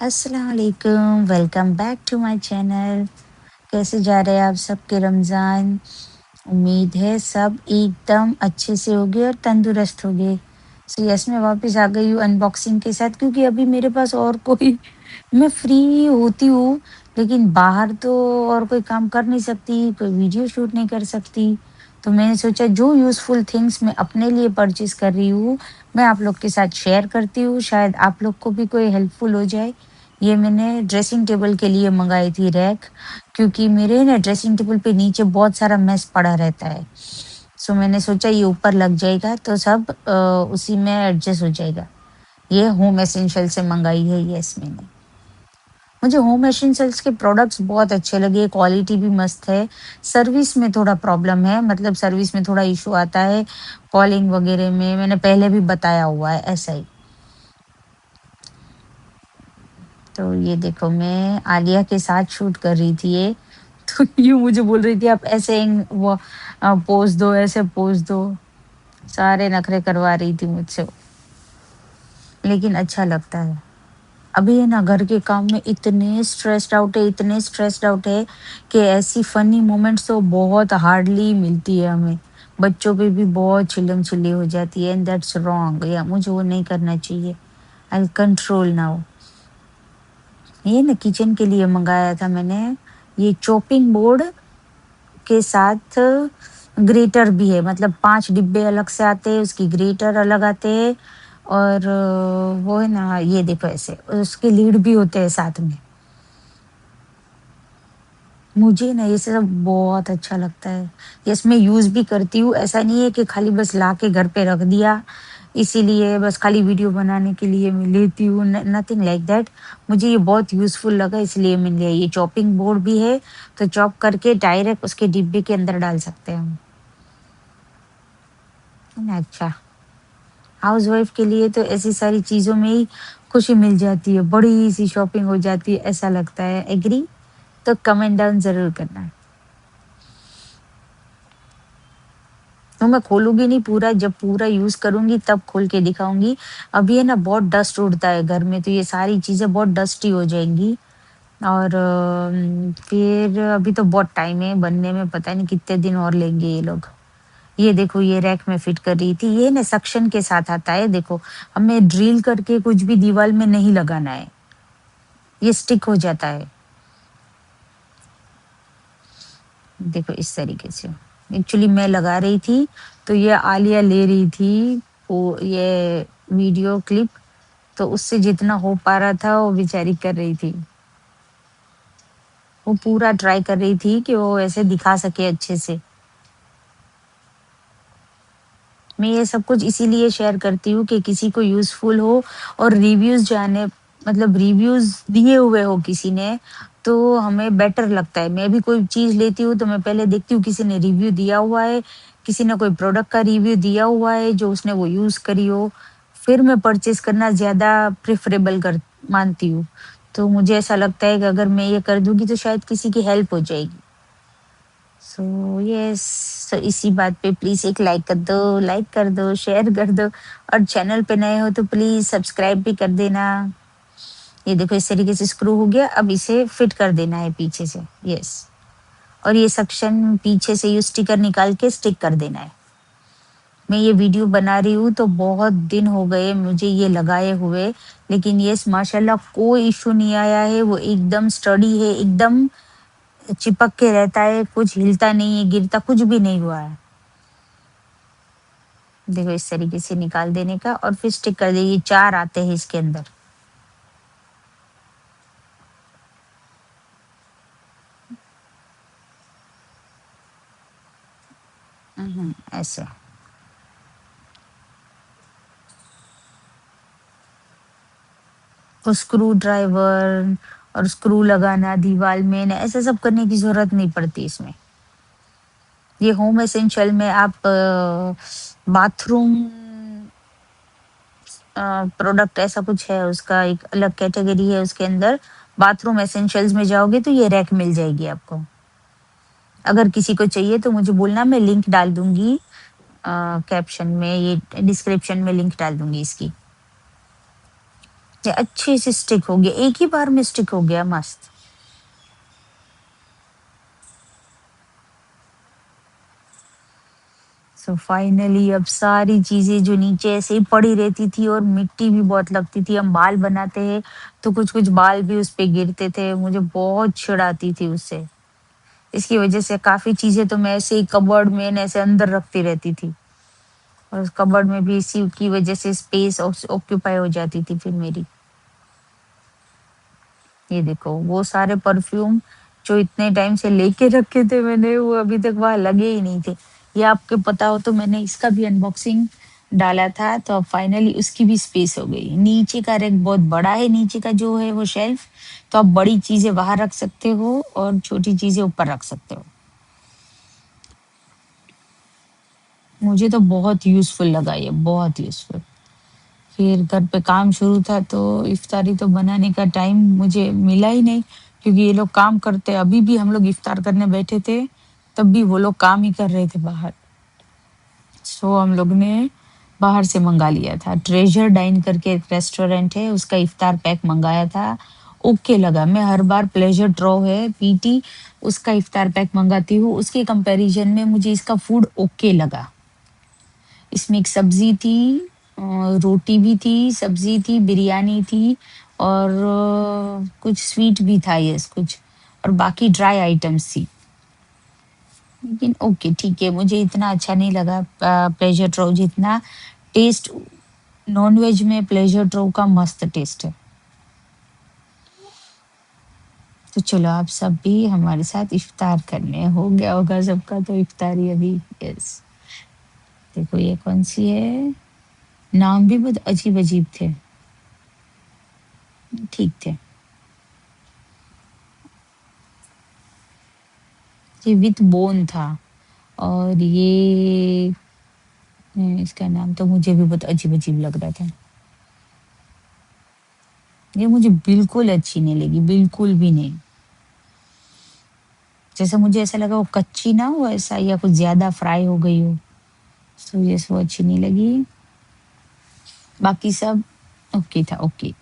अस्सलाम वालेकुम, welcome back to my channel. कैसे जा रहे हैं आप सबके रमज़ान? उम्मीद है सब एकदम अच्छे से होंगे और तंदुरुस्त होंगे। सो यस, मैं वापस आ गई हूँ अनबॉक्सिंग के साथ क्योंकि अभी मेरे पास और कोई मैं फ्री होती हूँ, लेकिन बाहर तो और कोई काम कर नहीं सकती, कोई वीडियो शूट नहीं कर सकती। तो मैंने सोचा जो यूज़फुल थिंग्स मैं अपने लिए परचेज़ कर रही हूँ, मैं आप लोग के साथ शेयर करती हूँ, शायद आप लोग को भी कोई हेल्पफुल हो जाए। ये मैंने ड्रेसिंग टेबल के लिए मँगाई थी रैक, क्योंकि मेरे ना ड्रेसिंग टेबल पे नीचे बहुत सारा मेस पड़ा रहता है। सो मैंने सोचा ये ऊपर लग जाएगा तो सब उसी में एडजस्ट हो जाएगा। ये होम एसेंशियल से मँगाई है यस मैंने। मुझे होम एसेंशियल्स के प्रोडक्ट्स बहुत अच्छे लगे, क्वालिटी भी मस्त है। सर्विस में थोड़ा प्रॉब्लम है, मतलब सर्विस में थोड़ा इश्यू आता है, कॉलिंग वगैरह में मैंने पहले भी बताया हुआ है, ऐसा ही। तो ये देखो मैं आलिया के साथ शूट कर रही थी ये, तो यूँ मुझे बोल रही थी आप ऐसे वो पोज़ दो, ऐसे पोज़ दो, सारे नखरे करवा रही थी मुझसे, लेकिन अच्छा लगता है। अभी है ना घर के काम में इतने स्ट्रेस्ड आउट है कि ऐसी फनी मोमेंट्स तो बहुत हार्डली मिलती है हमें। बच्चों पे भी बहुत चिल्लम-चिल्ली हो जाती है एंड दैट्स रॉन्ग, या मुझे वो नहीं करना चाहिए। I will control now. ये ना किचन के लिए मँगाया था मैंने, ये चॉपिंग बोर्ड के साथ ग्रेटर भी है, मतलब 5 डिब्बे अलग से आते हैं, उसकी ग्रेटर अलग आते हैं और वो है ना ये देखो ऐसे, उसके लीड भी होते हैं साथ में। मुझे ना ये सब बहुत अच्छा लगता है। ये इसमें यूज़ भी करती हूँ, ऐसा नहीं है कि खाली बस लाके घर पे रख दिया, इसीलिए बस खाली वीडियो बनाने के लिए मैं लेती हूँ, न नथिंग लाइक दैट। मुझे ये बहुत यूज़फुल लगा इसलिए मैंने लिया। ये चॉपिंग बोर्ड भी है, तो चॉप करके डायरेक्ट उसके डिब्बे के अंदर डाल सकते हैं हम। है ना? अच्छा, हाउसवाइफ के लिए तो ऐसी सारी चीज़ों में ही खुशी मिल जाती है, बड़ी-सी शॉपिंग हो जाती है, ऐसा लगता है। एग्री? तो कमेंट डाउन ज़रूर करना। तो मैं खोलूँगी नहीं पूरा, जब पूरा यूज़ करूँगी तब खोल के दिखाऊँगी। अभी है ना बहुत डस्ट उड़ता है घर में, तो ये सारी चीज़ें बहुत डस्टी हो जाएँगी और फिर अभी तो बहुत टाइम है बनने में, पता नहीं कितने दिन और लेंगे ये लोग। ये देखो ये रैक में फिट कर रही थी, ये ना सक्शन के साथ आता है देखो, हमें ड्रिल करके कुछ भी दीवार में नहीं लगाना है, ये स्टिक हो जाता है। देखो इस तरीके से। एक्चुअली मैं लगा रही थी, तो ये आलिया ले रही थी, वो ये वीडियो क्लिप, तो उससे जितना हो पा रहा था वो बेचारी कर रही थी। वो पूरा ट्राई कर रही थी कि वो ऐसे दिखा सके अच्छे से। मैं ये सब कुछ इसीलिए शेयर करती हूँ कि किसी को यूज़फुल हो और रिव्यूज़ जाने, मतलब रिव्यूज़ दिए हुए हो किसी ने, तो हमें बेटर लगता है। मैं भी कोई चीज़ लेती हूँ तो मैं पहले देखती हूँ किसी ने रिव्यू दिया हुआ है, किसी ने कोई प्रोडक्ट का रिव्यू दिया हुआ है जो उसने वो यूज़ करी हो, फिर मैं परचेज़ करना ज़्यादा प्रेफ़रेबल कर मानती हूँ। तो मुझे ऐसा लगता है कि अगर मैं ये कर दूँगी तो शायद किसी की हेल्प हो जाएगी। सो यस, तो इसी बात पे प्लीज एक लाइक कर दो, शेयर कर दो और चैनल पे नए हो तो प्लीज सब्सक्राइब भी कर देना। ये देखो इस तरीके से स्क्रू हो गया, अब इसे फिट कर देना है पीछे से। यस, और ये सेक्शन पीछे से ये स्टिकर निकाल के स्टिक कर देना है। मैं ये वीडियो बना रही हूँ तो बहुत दिन हो गए मुझे ये लगाए हुए, लेकिन यस माशाल्लाह कोई इशू नहीं आया है, वो एकदम स्टडी है, एकदम चिपक के रहता है, कुछ हिलता नहीं है, गिरता कुछ भी नहीं हुआ है। देखो इस तरीके से निकाल देने का और फिर स्टिक कर देंगे, 4 आते हैं इसके अंदर। ऐसे। तो स्क्रू ड्राइवर और स्क्रू लगाना दीवार में ना, ऐसा सब करने की ज़रूरत नहीं पड़ती इसमें। ये होम एसेंशियल में आप बाथरूम प्रोडक्ट ऐसा कुछ है, उसका एक अलग कैटेगरी है उसके अंदर। बाथरूम एसेंशियल्स में जाओगे तो ये रैक मिल जाएगी आपको। अगर किसी को चाहिए तो मुझे बोलना, मैं लिंक डाल दूँगी कैप्शन में, ये डिस्क्रिप्शन में लिंक डाल दूँगी इसकी। ये अच्छे से स्टिक हो गया, एक ही बार में स्टिक हो गया मस्त। सो फाइनली अब सारी चीज़ें जो नीचे ऐसे ही पड़ी रहती थी और मिट्टी भी बहुत लगती थी, हम बाल बनाते हैं तो कुछ-कुछ बाल भी उस पे गिरते थे, मुझे बहुत चिढ़ आती थी उससे। इसकी वजह से काफ़ी चीज़ें तो मैं ऐसे ही कबर्ड में न ऐसे अंदर रखती रहती थी और उस कबर्ड में भी इसी की वजह से स्पेस ऑक्यूपाई हो जाती थी फिर मेरी। ये देखो वो सारे परफ्यूम जो इतने टाइम से लेके रखे थे मैंने, वो अभी तक वहाँ लगे ही नहीं थे। ये आपको पता हो तो मैंने इसका भी अनबॉक्सिंग डाला था, तो अब फाइनली उसकी भी स्पेस हो गई। नीचे का रैक बहुत बड़ा है, नीचे का जो है वो शेल्फ, तो आप बड़ी चीज़ें बाहर रख सकते हो और छोटी चीज़ें ऊपर रख सकते हो। मुझे तो बहुत यूज़फुल लगा ये, बहुत यूज़फुल। फिर घर पे काम शुरू था तो इफ्तारी तो बनाने का टाइम मुझे मिला ही नहीं, क्योंकि ये लोग काम करते, अभी भी हम लोग इफ्तार करने बैठे थे, तब भी वो लोग काम ही कर रहे थे बाहर। सो हम लोग ने बाहर से मंगा लिया था। ट्रेजर डाइन करके एक रेस्टोरेंट है, उसका इफ्तार पैक मंगाया था। ओके लगा। मैं हर बार प्लेजर ट्रो है, पीटी, उसका इफ्तार पैक मंगाती हूँ। उसके कंपैरिजन में मुझे इसका फूड ओके लगा। इसमें एक सब्जी थी, रोटी भी थी, सब्जी थी, बिरयानी थी और कुछ स्वीट भी था, यस कुछ, और बाकी ड्राई आइटम्स थी। लेकिन ओके ठीक है, मुझे इतना अच्छा नहीं लगा प्लेजर ट्रो जितना। टेस्ट नॉन वेज में प्लेजर ट्रो का मस्त टेस्ट है। तो चलो आप सब भी हमारे साथ इफ्तार करने, हो गया होगा सबका तो इफ्तारी अभी। यस, देखो ये कौन सी है, नाम भी बहुत अजीब अजीब थे, ठीक थे। ये विथ बोन था और ये इसका नाम तो मुझे भी बहुत अजीब अजीब लग रहा था। ये मुझे बिल्कुल अच्छी नहीं लगी, बिल्कुल भी नहीं। जैसे मुझे ऐसा लगा वो कच्ची ना हो ऐसा, या कुछ ज्यादा फ्राई हो गई हो, तो ये वो अच्छी नहीं लगी। बाकी सब ओके था, ओके।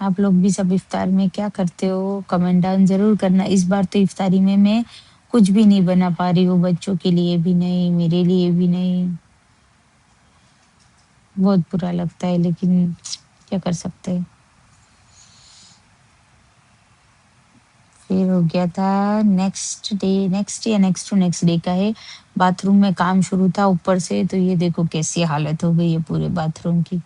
आप लोग भी सब इफ्तार में क्या करते हो, कमेंट डाउन जरूर करना। इस बार तो इफ्तारी में मैं कुछ भी नहीं बना पा रही हूँ, बच्चों के लिए भी नहीं, मेरे लिए भी नहीं। बहुत बुरा लगता है, लेकिन क्या कर सकते हैं। फिर हो गया था नेक्स्ट डे, नेक्स्ट या नेक्स्ट टू नेक्स्ट डे का है। बाथरूम में काम शुरू था ऊपर से, तो ये देखो कैसी हालत हो गई है पूरे बाथरूम की।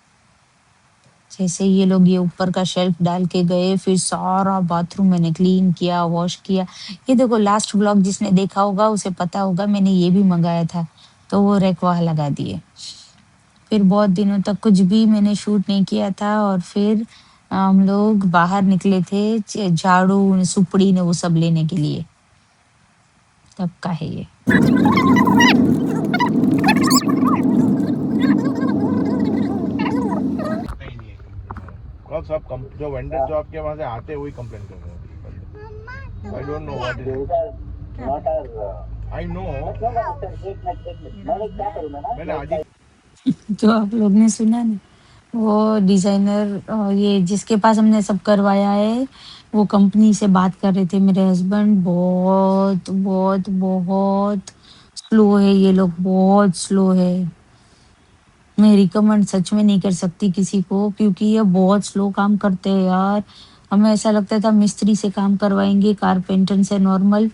जैसे ये लोग ये ऊपर का शेल्फ डाल के गए, फिर सारा बाथरूम मैंने क्लीन किया, वॉश किया। ये देखो लास्ट व्लॉग जिसने देखा होगा उसे पता होगा, मैंने ये भी मंगाया था, तो वो रैक वहाँ लगा दिए। फिर बहुत दिनों तक कुछ भी मैंने शूट नहीं किया था और फिर हम लोग बाहर निकले थे झाड़ू, सुपड़ी ने वो सब लेने के लिए। तब का है ये। नहीं नहीं है। और सब जो वेंडर जो आपके वहाँ से आते हैं वही कंप्लेन कर रहे हैं। I don't know what is, I know. मैंने आज ही जो आप लोग ने सुना ना, वो डिजाइनर, ये जिसके पास हमने सब करवाया है, वो कंपनी से बात कर रहे थे मेरे हस्बैंड। बहुत बहुत बहुत स्लो है ये लोग, बहुत स्लो है। मैं रिकमेंड सच में नहीं कर सकती किसी को, क्योंकि ये बहुत स्लो काम करते हैं यार। हमें ऐसा लगता था मिस्त्री से काम करवाएंगे, कारपेंटर से नॉर्मल,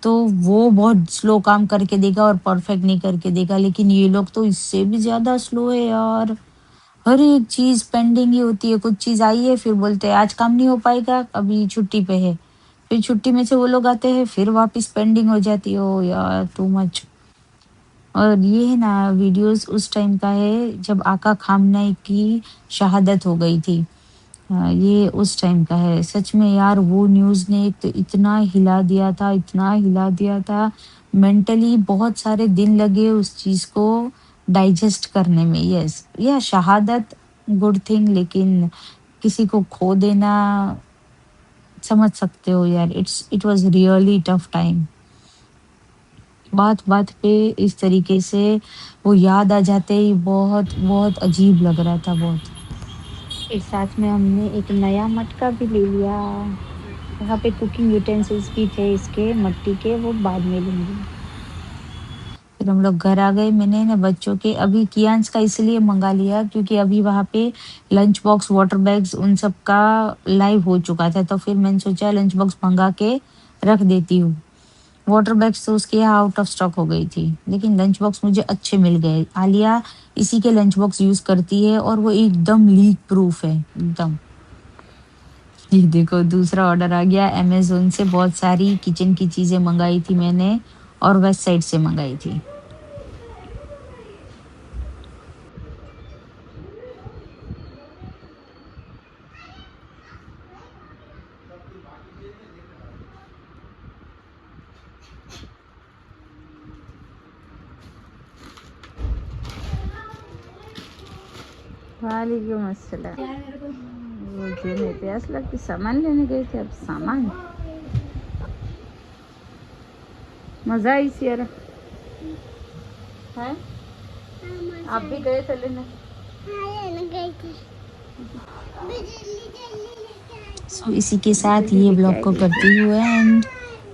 तो वो बहुत स्लो काम करके देगा और परफेक्ट नहीं करके देगा, लेकिन ये लोग तो इससे भी ज्यादा स्लो है यार। हर एक चीज पेंडिंग ही होती है, कुछ चीज आई है फिर बोलते हैं आज काम नहीं हो पाएगा, अभी छुट्टी पे है। फिर छुट्टी में से वो लोग आते हैं, फिर वापस पेंडिंग हो जाती है। ओ यार टू मच। और ये है ना वीडियोस उस टाइम का है जब आका खामने की शहादत हो गई थी। हाँ, ये उस टाइम का है। सच में यार वो न्यूज़ ने तो इतना हिला दिया था, इतना हिला दिया था। मेंटली बहुत सारे दिन लगे उस चीज़ को डाइजेस्ट करने में। यस, या शहादत गुड थिंग, लेकिन किसी को खो देना, समझ सकते हो यार, it was really tough time. बात-बात पे इस तरीके से वो याद आ जाते ही बहुत अजीब लग रहा था बहुत। एक साथ में हमने एक नया मटका भी ले लिया। वहाँ पे कुकिंग यूटेंसिल्स भी थे इसके मट्टी के, वो बाद में लूँगी। फिर हम लोग घर आ गए। मैंने ना बच्चों के अभी कियांस का इसलिए मंगा लिया क्योंकि अभी वहाँ पे लंच बॉक्स, वाटर बैग्स उन सब का लाइव हो चुका था। तो फिर मैंने सोचा लंच बॉक्स मंगा के रख देती हूँ। वाटर बैग्स तो उसके यहाँ आउट ऑफ स्टॉक हो गई थी, लेकिन लंच बॉक्स मुझे अच्छे मिल गए। आलिया इसी के लंच बॉक्स यूज़ करती है और वो एकदम लीक प्रूफ है, एकदम। ये देखो दूसरा ऑर्डर आ गया अमेज़न से। बहुत सारी किचन की चीज़ें मँगाई थी मैंने और वेस्ट साइड से मँगाई थी। वालेकुम अस्सलाम। मुझे नहीं प्यास लगती, सामान लेने गए थे, अब सामान मज़ा आई सियारा है। आप भी गए थे लेने? सो इसी के साथ ये ब्लॉग को करती हूँ एंड,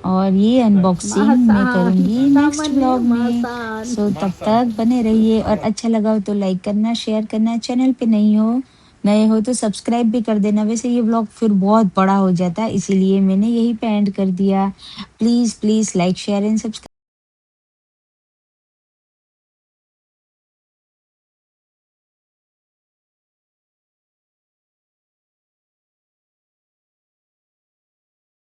और ये अनबॉक्सिंग मैं करूँगी नेक्स्ट ब्लॉग में। सो तब तक बने रहिए और अच्छा लगा हो तो लाइक करना, शेयर करना। चैनल पे नए हो तो सब्सक्राइब भी कर देना। वैसे ये ब्लॉग फिर बहुत बड़ा हो जाता है, इसीलिए मैंने यही पे एंड कर दिया। Please like, share and subscribe.